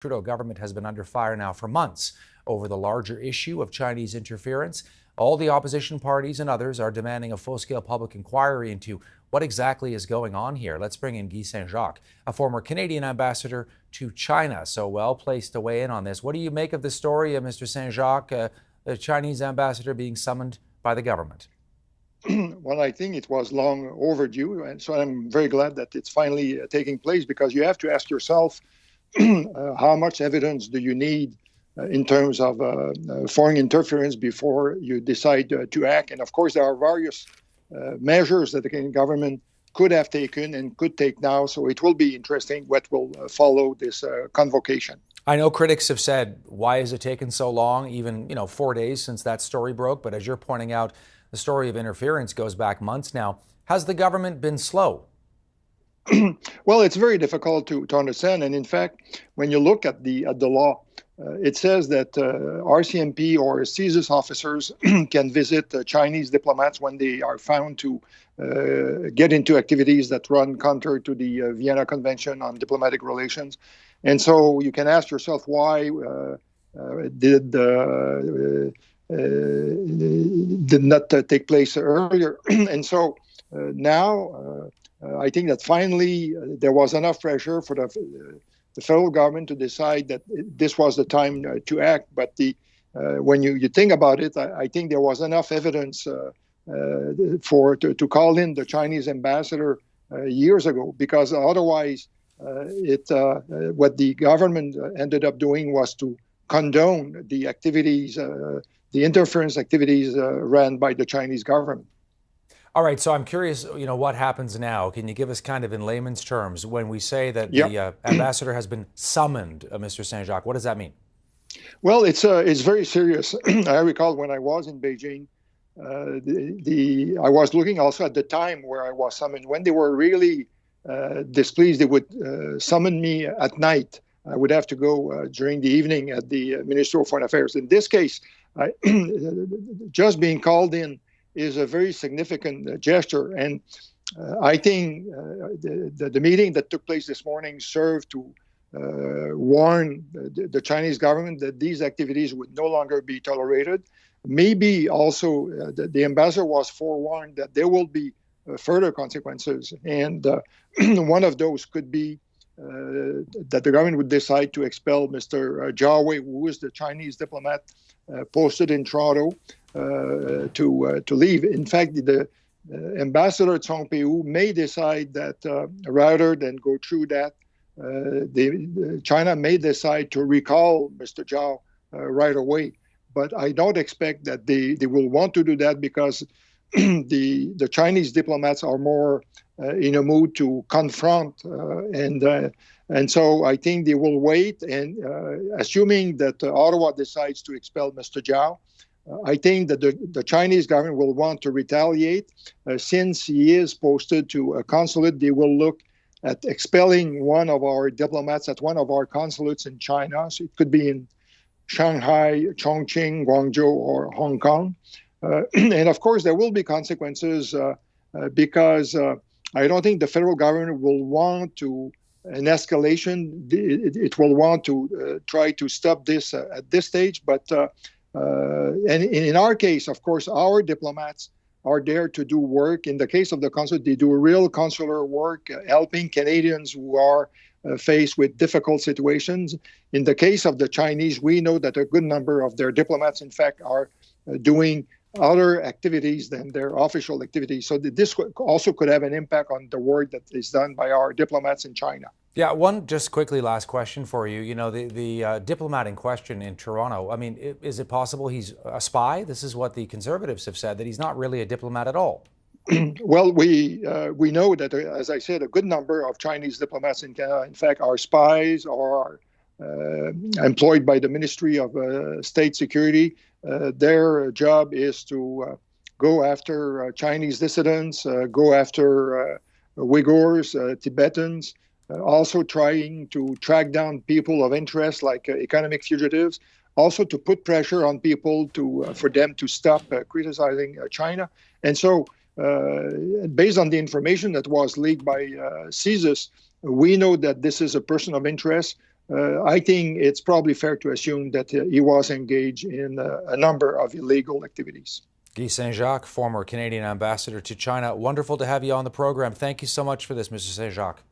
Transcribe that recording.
Trudeau government has been under fire now for months over the larger issue of Chinese interference. All the opposition parties and others are demanding a full-scale public inquiry into what exactly is going on here. Let's bring in Guy Saint-Jacques, a former Canadian ambassador to China, so well placed to weigh in on this. What do you make of the story of Mr. Saint-Jacques, the Chinese ambassador being summoned by the government? Well, I think it was long overdue, and so I'm very glad that it's finally taking place, because you have to ask yourself, how much evidence do you need in terms of foreign interference before you decide to act? And of course, there are various measures that the Canadian government could have taken and could take now. So it will be interesting what will follow this convocation. I know critics have said, why has it taken so long, even 4 days since that story broke? But as you're pointing out, the story of interference goes back months now. Has the government been slow? Well, it's very difficult to understand. And in fact, when you look at the law, it says that RCMP or CSIS officers can visit Chinese diplomats when they are found to get into activities that run counter to the Vienna Convention on Diplomatic Relations. And so you can ask yourself, why did not take place earlier? And so now I think that finally there was enough pressure for the federal government to decide that this was the time to act. But when you think about it, I think there was enough evidence to call in the Chinese ambassador years ago, because otherwise what the government ended up doing was to condone the activities, the interference activities ran by the Chinese government. All right, so I'm curious, what happens now? Can you give us kind of in layman's terms, when we say that the ambassador has been summoned, Mr. Saint-Jacques, what does that mean? Well, it's very serious. I recall when I was in Beijing, I was looking also at the time where I was summoned. When they were really displeased, they would summon me at night. I would have to go during the evening at the Ministry of Foreign Affairs. In this case, just being called in is a very significant gesture. And I think the meeting that took place this morning served to warn the Chinese government that these activities would no longer be tolerated. Maybe also the ambassador was forewarned that there will be further consequences. And one of those could be that the government would decide to expel Mr. Zhao Wei, who is the Chinese diplomat posted in Toronto, to leave. In fact, the ambassador Chong Pei-hu may decide that rather than go through that, China may decide to recall Mr. Zhao right away. But I don't expect that they will want to do that, because the Chinese diplomats are more in a mood to confront, and so I think they will wait. And assuming that Ottawa decides to expel Mr. Zhao, I think that the Chinese government will want to retaliate. Since he is posted to a consulate, they will look at expelling one of our diplomats at one of our consulates in China. So it could be in Shanghai, Chongqing, Guangzhou, or Hong Kong. And of course, there will be consequences because I don't think the federal government will want an escalation. It will want to try to stop this at this stage. But and in our case, of course, our diplomats are there to do work. In the case of the consulate, they do real consular work, helping Canadians who are faced with difficult situations. In the case of the Chinese, we know that a good number of their diplomats, in fact, are doing other activities than their official activities. So this also could have an impact on the work that is done by our diplomats in China. Yeah, one just quickly last question for you. The diplomat in question in Toronto, I mean, is it possible he's a spy? This is what the Conservatives have said, that he's not really a diplomat at all. Well, we know that, as I said, a good number of Chinese diplomats in Canada, in fact, are spies or are employed by the Ministry of State Security. Their job is to go after Chinese dissidents, go after Uyghurs, Tibetans, also trying to track down people of interest like economic fugitives, also to put pressure on people for them to stop criticizing China. And so based on the information that was leaked by CSIS, we know that this is a person of interest. I think it's probably fair to assume that he was engaged in a number of illegal activities. Guy Saint-Jacques, former Canadian ambassador to China. Wonderful to have you on the program. Thank you so much for this, Mr. Saint-Jacques.